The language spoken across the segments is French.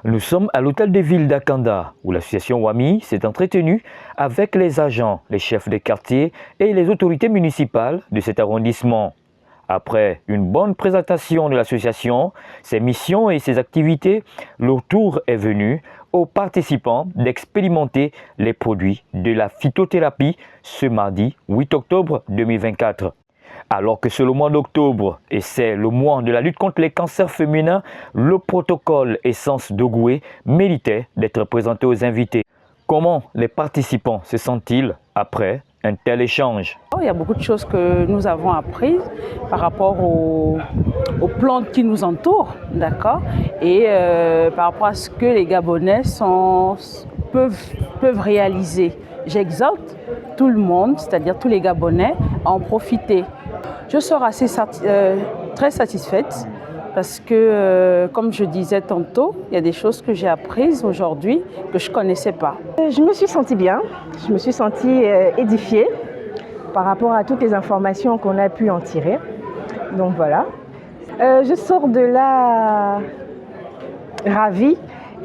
Nous sommes à l'hôtel de ville d'Akanda, où l'association WAMI s'est entretenue avec les agents, les chefs de quartier et les autorités municipales de cet arrondissement. Après une bonne présentation de l'association, ses missions et ses activités, le tour est venu aux participants d'expérimenter les produits de la phytothérapie ce mardi 8 octobre 2024. Alors que c'est le mois d'octobre et c'est le mois de la lutte contre les cancers féminins, le protocole Essence d'Ogoué méritait d'être présenté aux invités. Comment les participants se sentent-ils après un tel échange? Il y a beaucoup de choses que nous avons apprises par rapport aux plantes qui nous entourent, d'accord, et par rapport à ce que les Gabonais peuvent réaliser. J'exhorte tout le monde, c'est-à-dire tous les Gabonais, à en profiter. Je sors très satisfaite parce que, comme je disais tantôt, il y a des choses que j'ai apprises aujourd'hui que je ne connaissais pas. Je me suis sentie bien, je me suis sentie édifiée par rapport à toutes les informations qu'on a pu en tirer. Donc voilà. Je sors de là ravie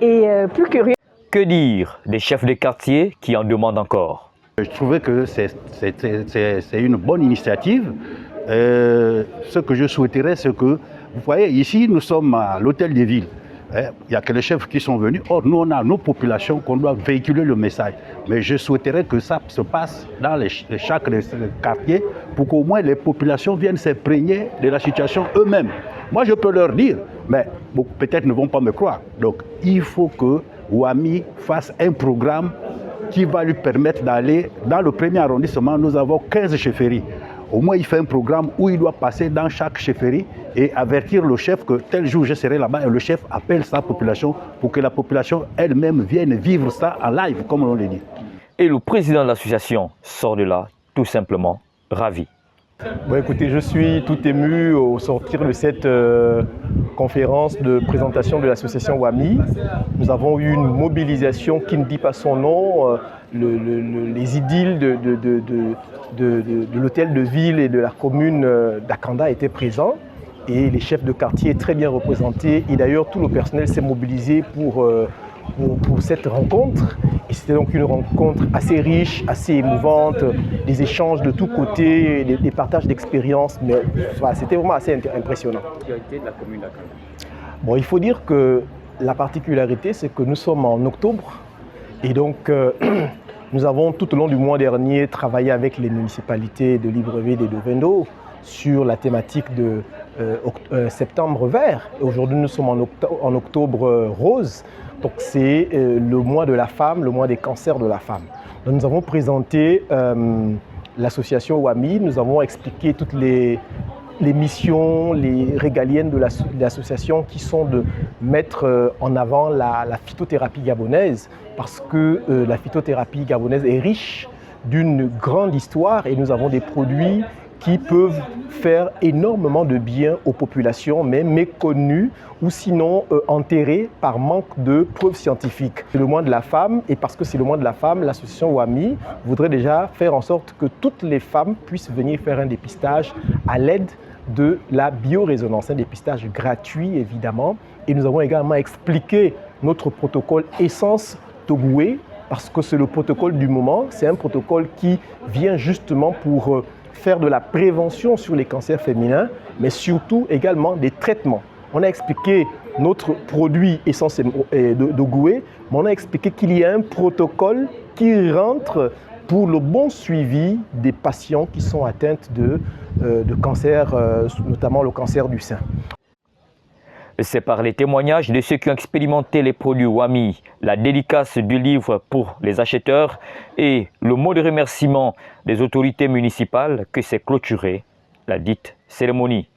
et plus curieuse. Que dire des chefs de quartier qui en demandent encore? Je trouvais que c'est une bonne initiative. Ce que je souhaiterais, c'est que, vous voyez, ici, nous sommes à l'hôtel des villes. Il n'y a que les chefs qui sont venus. Or, nous, on a nos populations qu'on doit véhiculer le message. Mais je souhaiterais que ça se passe dans chaque quartier pour qu'au moins les populations viennent s'imprégner de la situation eux-mêmes. Moi, je peux leur dire, mais peut-être ne vont pas me croire. Donc, il faut que WAMI fasse un programme qui va lui permettre d'aller dans le premier arrondissement. Nous avons 15 chefferies. Au moins, il fait un programme où il doit passer dans chaque chefferie et avertir le chef que tel jour je serai là-bas et le chef appelle sa population pour que la population elle-même vienne vivre ça en live, comme on le dit. Et le président de l'association sort de là tout simplement ravi. Bon, écoutez, je suis tout ému au sortir de cette conférence de présentation de l'association WAMI. Nous avons eu une mobilisation qui ne dit pas son nom. Les idylles de l'hôtel de ville et de la commune d'Akanda étaient présents et les chefs de quartier très bien représentés. Et d'ailleurs, tout le personnel s'est mobilisé pour cette rencontre. Et c'était donc une rencontre assez riche, assez émouvante, des échanges de tous côtés, des partages d'expériences. Mais voilà, c'était vraiment assez impressionnant. Bon, il faut dire que la particularité, c'est que nous sommes en octobre. Et donc, nous avons tout au long du mois dernier travaillé avec les municipalités de Libreville et de Vendo sur la thématique de septembre vert. Aujourd'hui, nous sommes en octobre rose. Donc, c'est le mois de la femme, le mois des cancers de la femme. Donc, nous avons présenté l'association WAMI, nous avons expliqué toutes les missions, les régaliennes de l'association qui sont de mettre en avant la phytothérapie gabonaise parce que la phytothérapie gabonaise est riche d'une grande histoire et nous avons des produits qui peuvent faire énormément de bien aux populations, mais méconnus ou sinon enterrés par manque de preuves scientifiques. C'est le mois de la femme et parce que c'est le mois de la femme, l'association WAMI voudrait déjà faire en sorte que toutes les femmes puissent venir faire un dépistage à l'aide de la biorésonance, un dépistage gratuit évidemment. Et nous avons également expliqué notre protocole Essence d'Ogoué parce que c'est le protocole du moment, c'est un protocole qui vient justement pour faire de la prévention sur les cancers féminins, mais surtout également des traitements. On a expliqué notre produit Essence d'Ogoué, mais on a expliqué qu'il y a un protocole qui rentre pour le bon suivi des patients qui sont atteintes de cancer, notamment le cancer du sein. C'est par les témoignages de ceux qui ont expérimenté les produits WAMI, la dédicace du livre pour les acheteurs et le mot de remerciement des autorités municipales que s'est clôturée la dite cérémonie.